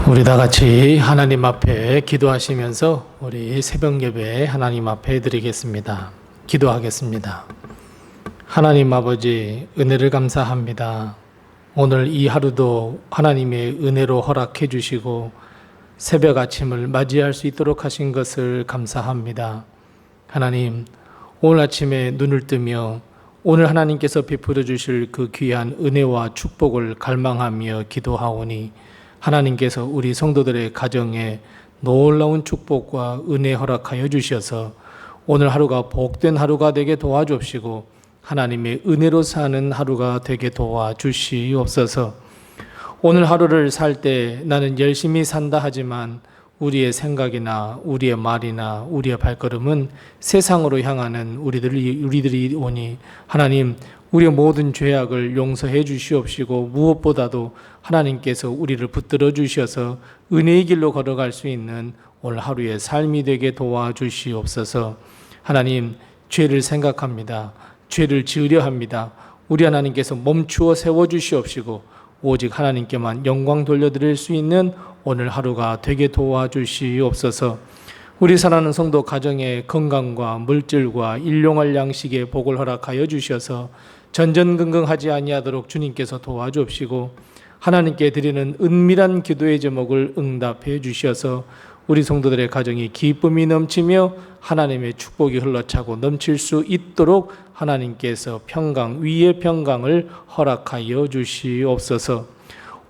우리 다 같이 하나님 앞에 기도하시면서 우리 새벽 예배 하나님 앞에 드리겠습니다. 기도하겠습니다. 하나님 아버지, 은혜를 감사합니다. 오늘 이 하루도 하나님의 은혜로 허락해 주시고 새벽 아침을 맞이할 수 있도록 하신 것을 감사합니다. 하나님, 오늘 아침에 눈을 뜨며 오늘 하나님께서 베풀어 주실 그 귀한 은혜와 축복을 갈망하며 기도하오니 하나님께서 우리 성도들의 가정에 놀라운 축복과 은혜 허락하여 주셔서 오늘 하루가 복된 하루가 되게 도와주옵시고 하나님의 은혜로 사는 하루가 되게 도와주시옵소서. 오늘 하루를 살 때 나는 열심히 산다 하지만 우리의 생각이나 우리의 말이나 우리의 발걸음은 세상으로 향하는 우리들이 오니 하나님, 우리의 모든 죄악을 용서해 주시옵시고 무엇보다도 하나님께서 우리를 붙들어 주셔서 은혜의 길로 걸어갈 수 있는 오늘 하루의 삶이 되게 도와주시옵소서. 하나님, 죄를 생각합니다. 죄를 지으려 합니다. 우리 하나님께서 멈추어 세워주시옵시고 오직 하나님께만 영광 돌려드릴 수 있는 오늘 하루가 되게 도와주시옵소서. 우리 사랑하는 성도 가정의 건강과 물질과 일용할 양식의 복을 허락하여 주셔서 전전긍긍하지 아니하도록 주님께서 도와주옵시고 하나님께 드리는 은밀한 기도의 제목을 응답해 주셔서 우리 성도들의 가정이 기쁨이 넘치며 하나님의 축복이 흘러차고 넘칠 수 있도록 하나님께서 평강 위의 평강을 허락하여 주시옵소서.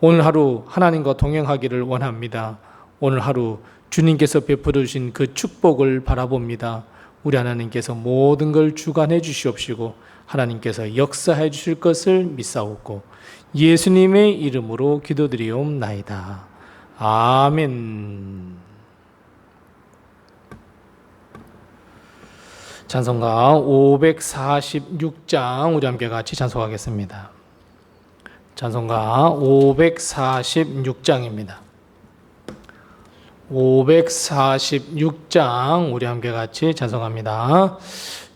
오늘 하루 하나님과 동행하기를 원합니다. 오늘 하루 주님께서 베풀어 주신 그 축복을 바라봅니다. 우리 하나님께서 모든 걸 주관해 주시옵시고 하나님께서 역사해 주실 것을 믿사옵고 예수님의 이름으로 기도드리옵나이다. 아멘. 찬송가 546장 우리 함께 같이 찬송하겠습니다. 찬송가 546장입니다. 546장 우리 함께 같이 찬송합니다.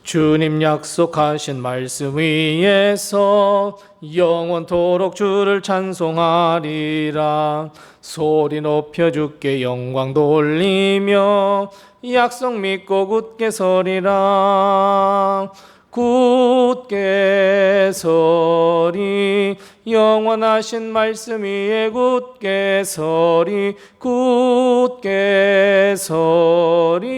주님 약속하신 말씀 위에서 영원토록 주를 찬송하리라. 소리 높여 주께 영광 돌리며 약속 믿고 굳게 서리라. 굳게 서리 영원하신 말씀 위에 굳게 서리. 굳게 서리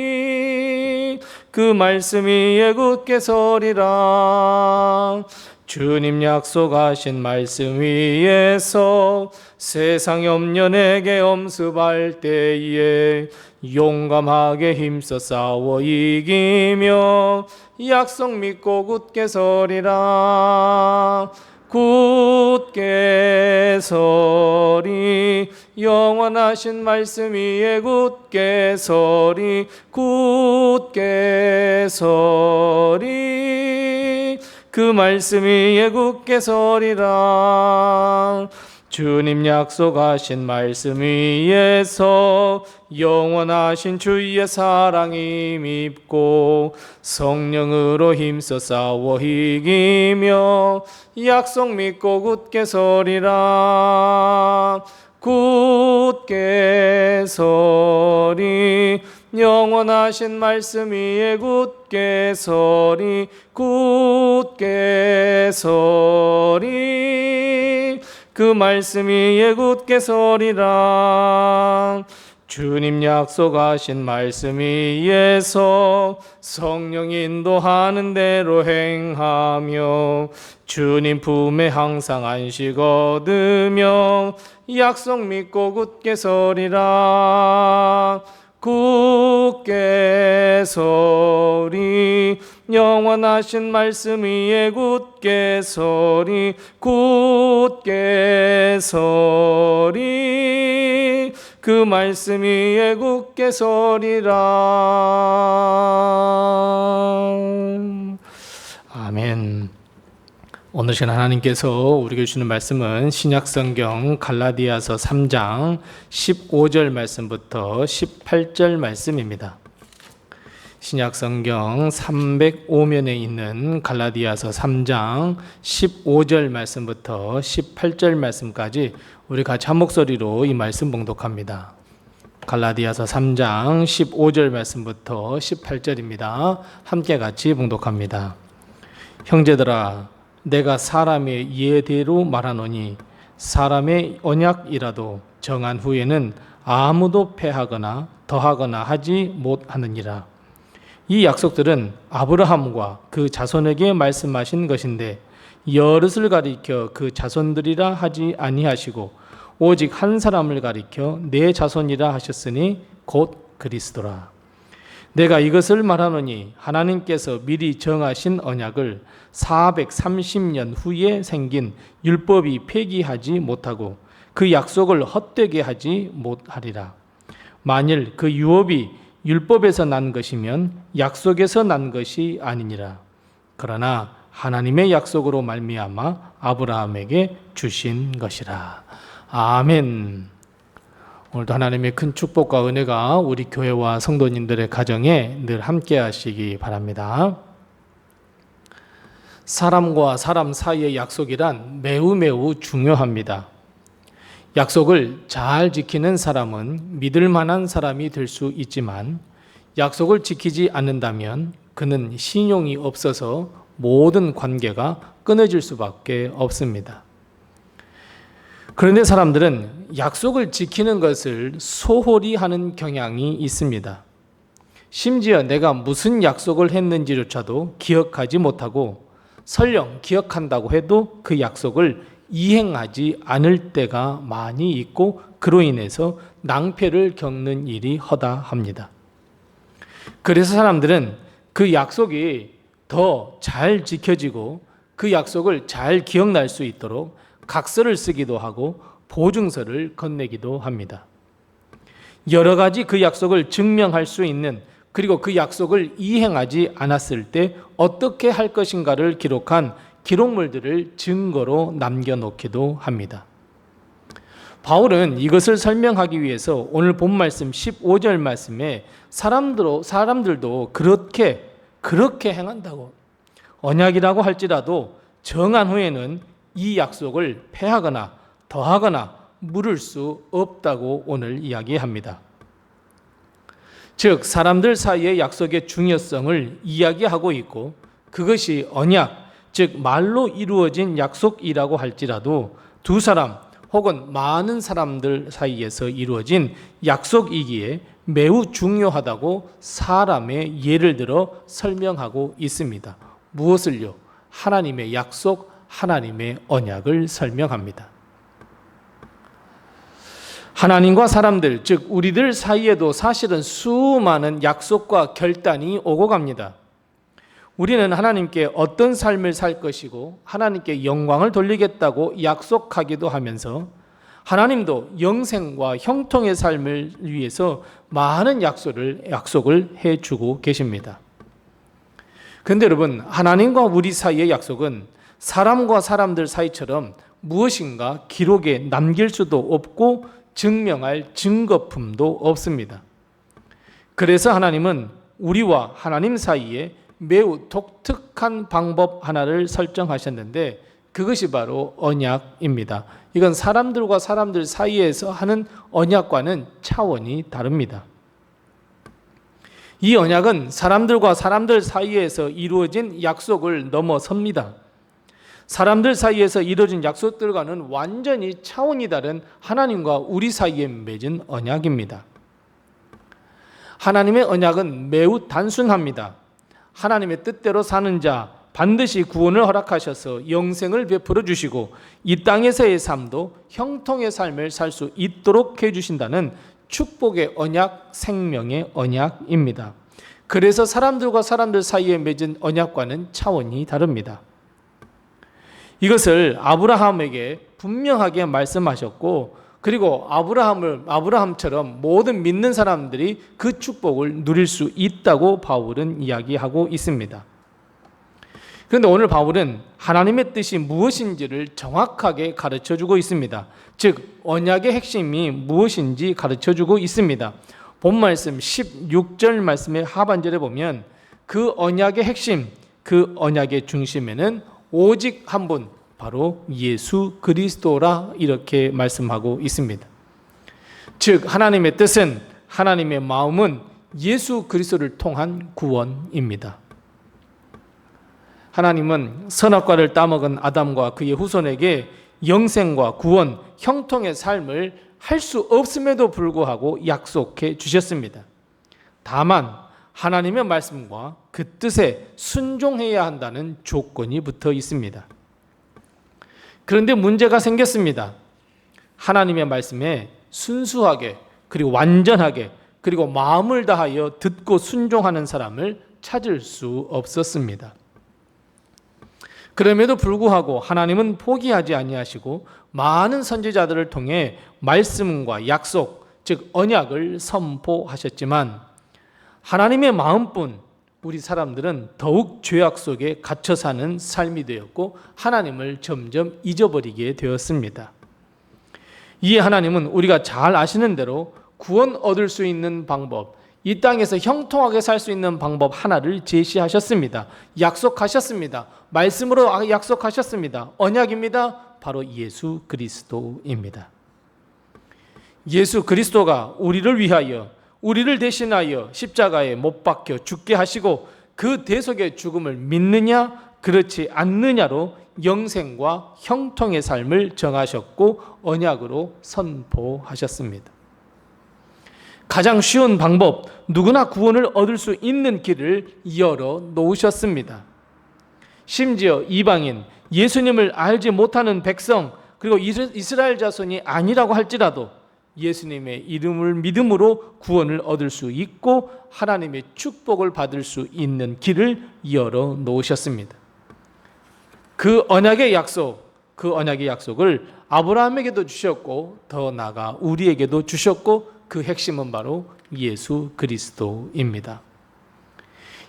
그 말씀 위에 굳게 서리라. 주님 약속하신 말씀 위에서 세상 염려 내게 엄습할 때에 용감하게 힘써 싸워 이기며 약속 믿고 굳게 서리라. 굳게 서리 영원하신 말씀 위에 굳게 서리. 굳게 서리 그 말씀 위에 굳게 서리라. 주님 약속하신 말씀 위에서 영원하신 주의 사랑이 밉고 성령으로 힘써 싸워 이기며 약속 믿고 굳게 서리라. 굳게 서리 영원하신 말씀 위에 굳게 서리. 굳게 서리 그 말씀 위에 굳게 서리라. 주님 약속하신 말씀 위에서 성령 인도하는 대로 행하며 주님 품에 항상 안식 얻으며 약속 믿고 굳게 서리라. 굳게 서리 영원하신 말씀 위에 굳게 서리. 굳게 서리 그 말씀 위에 굳게 서리라. 아멘. 오늘 시간 하나님께서 우리에게 주시는 말씀은 신약성경 갈라디아서 3장 15절 말씀부터 18절 말씀입니다. 신약성경 305면에 있는 갈라디아서 3장 15절 말씀부터 18절 말씀까지 우리 같이 한 목소리로 이 말씀 봉독합니다. 갈라디아서 3장 15절 말씀부터 18절입니다. 함께 같이 봉독합니다. 형제들아, 내가 사람의 예대로 말하노니 사람의 언약이라도 정한 후에는 아무도 패하거나 더하거나 하지 못하느니라. 이 약속들은 아브라함과 그 자손에게 말씀하신 것인데 여럿을 가리켜 그 자손들이라 하지 아니하시고 오직 한 사람을 가리켜 내 자손이라 하셨으니 곧 그리스도라. 내가 이것을 말하노니 하나님께서 미리 정하신 언약을 430년 후에 생긴 율법이 폐기하지 못하고 그 약속을 헛되게 하지 못하리라. 만일 그 유업이 율법에서 난 것이면 약속에서 난 것이 아니니라. 그러나 하나님의 약속으로 말미암아 아브라함에게 주신 것이라. 아멘. 오늘도 하나님의 큰 축복과 은혜가 우리 교회와 성도님들의 가정에 늘 함께 하시기 바랍니다. 사람과 사람 사이의 약속이란 매우 중요합니다. 약속을 잘 지키는 사람은 믿을 만한 사람이 될 수 있지만 약속을 지키지 않는다면 그는 신용이 없어서 모든 관계가 끊어질 수밖에 없습니다. 그런데 사람들은 약속을 지키는 것을 소홀히 하는 경향이 있습니다. 심지어 내가 무슨 약속을 했는지조차도 기억하지 못하고 설령 기억한다고 해도 그 약속을 이행하지 않을 때가 많이 있고 그로 인해서 낭패를 겪는 일이 허다합니다. 그래서 사람들은 그 약속이 더 잘 지켜지고 그 약속을 잘 기억날 수 있도록 각서를 쓰기도 하고 보증서를 건네기도 합니다. 여러 가지 그 약속을 증명할 수 있는, 그리고 그 약속을 이행하지 않았을 때 어떻게 할 것인가를 기록한 기록물들을 증거로 남겨놓기도 합니다. 바울은 이것을 설명하기 위해서 오늘 본 말씀 15절 말씀에 사람들도 그렇게 행한다고, 언약이라고 할지라도 정한 후에는 이 약속을 폐하거나 더하거나 물을 수 없다고 오늘 이야기합니다. 즉 사람들 사이의 약속의 중요성을 이야기하고 있고, 그것이 언약, 즉 말로 이루어진 약속이라고 할지라도 두 사람 혹은 많은 사람들 사이에서 이루어진 약속이기에 매우 중요하다고 사람의 예를 들어 설명하고 있습니다. 무엇을요? 하나님의 약속, 하나님의 언약을 설명합니다. 하나님과 사람들, 즉 우리들 사이에도 사실은 수많은 약속과 결단이 오고 갑니다. 우리는 하나님께 어떤 삶을 살 것이고 하나님께 영광을 돌리겠다고 약속하기도 하면서 하나님도 영생과 형통의 삶을 위해서 많은 약속을 해주고 계십니다. 그런데 여러분, 하나님과 우리 사이의 약속은 사람과 사람들 사이처럼 무엇인가 기록에 남길 수도 없고 증명할 증거품도 없습니다. 그래서 하나님은 우리와 하나님 사이에 매우 독특한 방법 하나를 설정하셨는데 그것이 바로 언약입니다. 이건 사람들과 사람들 사이에서 하는 언약과는 차원이 다릅니다. 이 언약은 사람들과 사람들 사이에서 이루어진 약속을 넘어섭니다. 사람들 사이에서 이루어진 약속들과는 완전히 차원이 다른 하나님과 우리 사이에 맺은 언약입니다. 하나님의 언약은 매우 단순합니다. 하나님의 뜻대로 사는 자 반드시 구원을 허락하셔서 영생을 베풀어 주시고 이 땅에서의 삶도 형통의 삶을 살 수 있도록 해주신다는 축복의 언약, 생명의 언약입니다. 그래서 사람들과 사람들 사이에 맺은 언약과는 차원이 다릅니다. 이것을 아브라함에게 분명하게 말씀하셨고, 그리고 아브라함처럼 모든 믿는 사람들이 그 축복을 누릴 수 있다고 바울은 이야기하고 있습니다. 그런데 오늘 바울은 하나님의 뜻이 무엇인지를 정확하게 가르쳐주고 있습니다. 즉 언약의 핵심이 무엇인지 가르쳐주고 있습니다. 본 말씀 16절 말씀의 하반절에 보면 그 언약의 핵심, 그 언약의 중심에는 오직 한 분, 바로 예수 그리스도라 이렇게 말씀하고 있습니다. 즉 하나님의 뜻은, 하나님의 마음은 예수 그리스도를 통한 구원입니다. 하나님은 선악과를 따먹은 아담과 그의 후손에게 영생과 구원, 형통의 삶을 할 수 없음에도 불구하고 약속해 주셨습니다. 다만 하나님의 말씀과 그 뜻에 순종해야 한다는 조건이 붙어 있습니다. 그런데 문제가 생겼습니다. 하나님의 말씀에 순수하게, 그리고 완전하게, 그리고 마음을 다하여 듣고 순종하는 사람을 찾을 수 없었습니다. 그럼에도 불구하고 하나님은 포기하지 아니하시고 많은 선지자들을 통해 말씀과 약속, 즉 언약을 선포하셨지만 하나님의 마음뿐 우리 사람들은 더욱 죄악 속에 갇혀 사는 삶이 되었고 하나님을 점점 잊어버리게 되었습니다. 이에 하나님은 우리가 잘 아시는 대로 구원 얻을 수 있는 방법, 이 땅에서 형통하게 살 수 있는 방법 하나를 제시하셨습니다. 약속하셨습니다. 말씀으로 약속하셨습니다. 언약입니다. 바로 예수 그리스도입니다. 예수 그리스도가 우리를 위하여, 우리를 대신하여 십자가에 못 박혀 죽게 하시고 그 대속의 죽음을 믿느냐 그렇지 않느냐로 영생과 형통의 삶을 정하셨고 언약으로 선포하셨습니다. 가장 쉬운 방법, 누구나 구원을 얻을 수 있는 길을 열어 놓으셨습니다. 심지어 이방인, 예수님을 알지 못하는 백성, 그리고 이스라엘 자손이 아니라고 할지라도 예수님의 이름을 믿음으로 구원을 얻을 수 있고 하나님의 축복을 받을 수 있는 길을 열어 놓으셨습니다. 그 언약의 약속, 그 언약의 약속을 아브라함에게도 주셨고 더 나아가 우리에게도 주셨고 그 핵심은 바로 예수 그리스도입니다.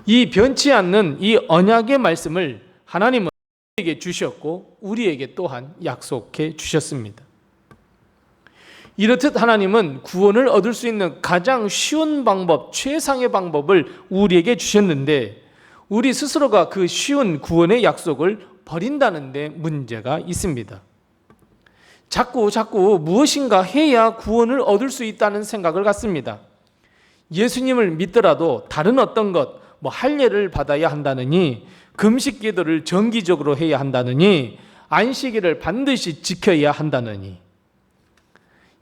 이 변치 않는 이 언약의 말씀을 하나님은 우리에게 주셨고 우리에게 또한 약속해 주셨습니다. 이렇듯 하나님은 구원을 얻을 수 있는 가장 쉬운 방법, 최상의 방법을 우리에게 주셨는데 우리 스스로가 그 쉬운 구원의 약속을 버린다는 데 문제가 있습니다. 자꾸 무엇인가 해야 구원을 얻을 수 있다는 생각을 갖습니다. 예수님을 믿더라도 다른 어떤 것, 할례를 받아야 한다느니, 금식 기도를 정기적으로 해야 한다느니, 안식일을 반드시 지켜야 한다느니,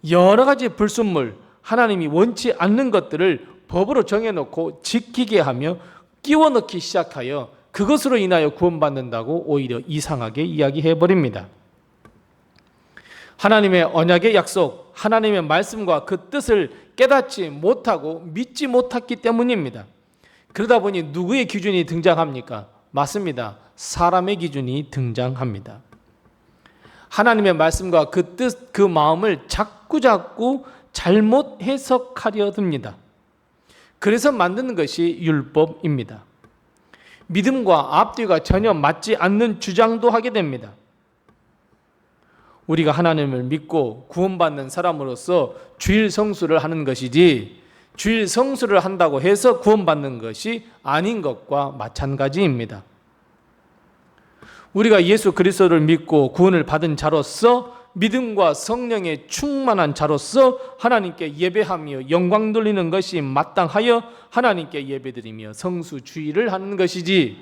여러 가지 불순물, 하나님이 원치 않는 것들을 법으로 정해놓고 지키게 하며 끼워 넣기 시작하여 그것으로 인하여 구원받는다고 오히려 이상하게 이야기해버립니다. 하나님의 언약의 약속, 하나님의 말씀과 그 뜻을 깨닫지 못하고 믿지 못했기 때문입니다. 그러다 보니 누구의 기준이 등장합니까? 맞습니다. 사람의 기준이 등장합니다. 하나님의 말씀과 그 뜻, 그 마음을 자꾸 잘못 해석하려 듭니다. 그래서 만드는 것이 율법입니다. 믿음과 앞뒤가 전혀 맞지 않는 주장도 하게 됩니다. 우리가 하나님을 믿고 구원받는 사람으로서 주일 성수를 하는 것이지 주일 성수를 한다고 해서 구원받는 것이 아닌 것과 마찬가지입니다. 우리가 예수 그리스도를 믿고 구원을 받은 자로서 믿음과 성령에 충만한 자로서 하나님께 예배하며 영광 돌리는 것이 마땅하여 하나님께 예배드리며 성수주일을 하는 것이지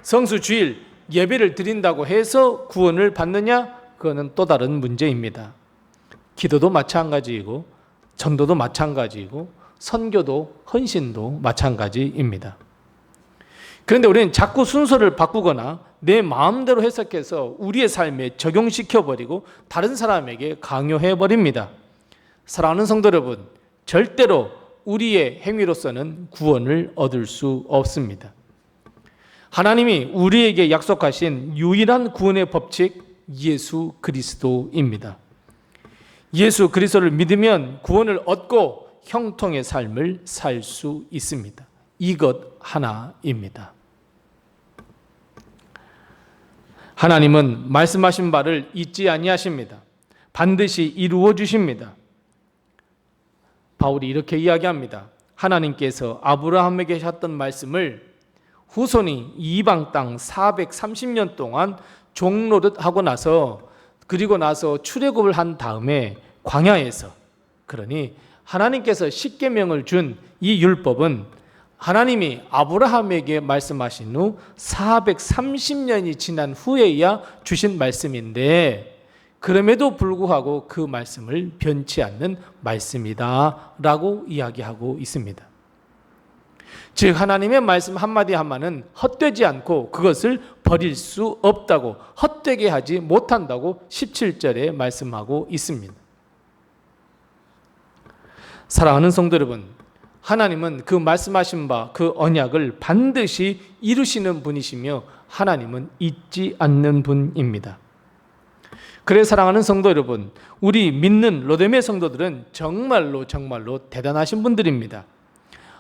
성수주일 예배를 드린다고 해서 구원을 받느냐? 그거는 또 다른 문제입니다. 기도도 마찬가지이고 전도도 마찬가지이고 선교도 헌신도 마찬가지입니다. 그런데 우리는 자꾸 순서를 바꾸거나 내 마음대로 해석해서 우리의 삶에 적용시켜버리고 다른 사람에게 강요해버립니다. 사랑하는 성도 여러분, 절대로 우리의 행위로서는 구원을 얻을 수 없습니다. 하나님이 우리에게 약속하신 유일한 구원의 법칙, 예수 그리스도입니다. 예수 그리스도를 믿으면 구원을 얻고 형통의 삶을 살 수 있습니다. 이것 하나입니다. 하나님은 말씀하신 바를 잊지 아니하십니다. 반드시 이루어 주십니다. 바울이 이렇게 이야기합니다. 하나님께서 아브라함에게 하셨던 말씀을 후손이 이방 땅 430년 동안 종노릇하고 나서, 그리고 나서 출애굽을 한 다음에 광야에서, 그러니 하나님께서 십계명을 준 이 율법은 하나님이 아브라함에게 말씀하신 후 430년이 지난 후에야 주신 말씀인데, 그럼에도 불구하고 그 말씀을 변치 않는 말씀이다 라고 이야기하고 있습니다. 즉 하나님의 말씀 한마디 한마디는 헛되지 않고 그것을 버릴 수 없다고, 헛되게 하지 못한다고 17절에 말씀하고 있습니다. 사랑하는 성도 여러분, 하나님은 그 말씀하신 바 그 언약을 반드시 이루시는 분이시며 하나님은 잊지 않는 분입니다. 그래 사랑하는 성도 여러분, 우리 믿는 로데메 성도들은 정말로 대단하신 분들입니다.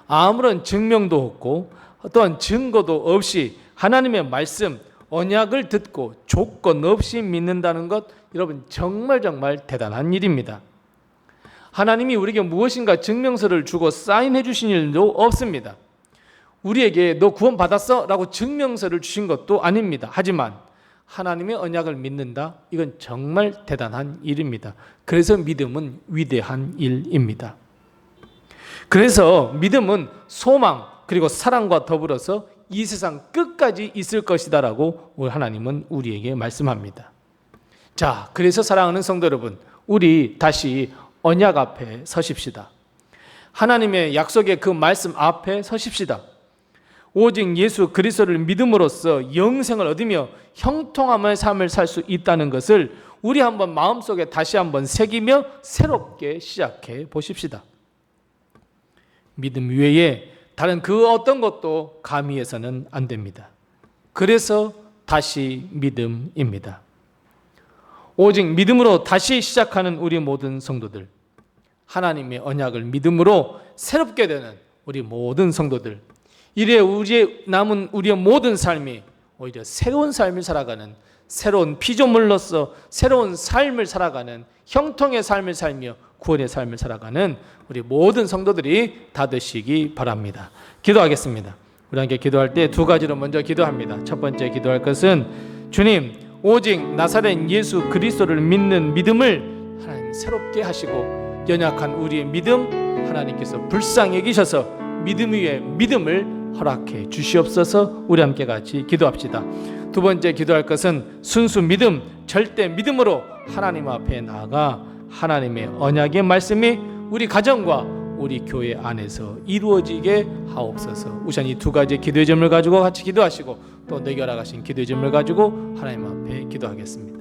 아무런 증명도 없고 또한 증거도 없이 하나님의 말씀, 언약을 듣고 조건 없이 믿는다는 것, 여러분 정말 대단한 일입니다. 하나님이 우리에게 무엇인가 증명서를 주고 사인해 주신 일도 없습니다. 우리에게 너 구원 받았어? 라고 증명서를 주신 것도 아닙니다. 하지만 하나님의 언약을 믿는다? 이건 정말 대단한 일입니다. 그래서 믿음은 위대한 일입니다. 그래서 믿음은 소망 그리고 사랑과 더불어서 이 세상 끝까지 있을 것이다 라고 하나님은 우리에게 말씀합니다. 자, 그래서 사랑하는 성도 여러분, 우리 다시 언약 앞에 서십시다. 하나님의 약속의 그 말씀 앞에 서십시다. 오직 예수 그리스도를 믿음으로써 영생을 얻으며 형통함의 삶을 살 수 있다는 것을 우리 한번 마음속에 다시 한번 새기며 새롭게 시작해 보십시다. 믿음 외에 다른 그 어떤 것도 가미해서는 안 됩니다. 그래서 다시 믿음입니다. 오직 믿음으로 다시 시작하는 우리 모든 성도들, 하나님의 언약을 믿음으로 새롭게 되는 우리 모든 성도들, 이래 남은 우리의 모든 삶이 오히려 새로운 삶을 살아가는, 새로운 피조물로서 새로운 삶을 살아가는, 형통의 삶을 살며 구원의 삶을 살아가는 우리 모든 성도들이 다 되시기 바랍니다. 기도하겠습니다. 우리 함께 기도할 때 두 가지로 먼저 기도합니다. 첫 번째 기도할 것은, 주님, 오직 나사렛 예수 그리스도를 믿는 믿음을 하나님 새롭게 하시고 연약한 우리의 믿음 하나님께서 불쌍히 여기셔서 믿음 위에 믿음을 허락해 주시옵소서. 우리 함께 같이 기도합시다. 두 번째 기도할 것은 순수 믿음, 절대 믿음으로 하나님 앞에 나아가 하나님의 언약의 말씀이 우리 가정과 우리 교회 안에서 이루어지게 하옵소서. 우선 이 두 가지 기도의 점을 가지고 같이 기도하시고 또 내게 허락하신 기도의 점을 가지고 하나님 앞에 기도하겠습니다.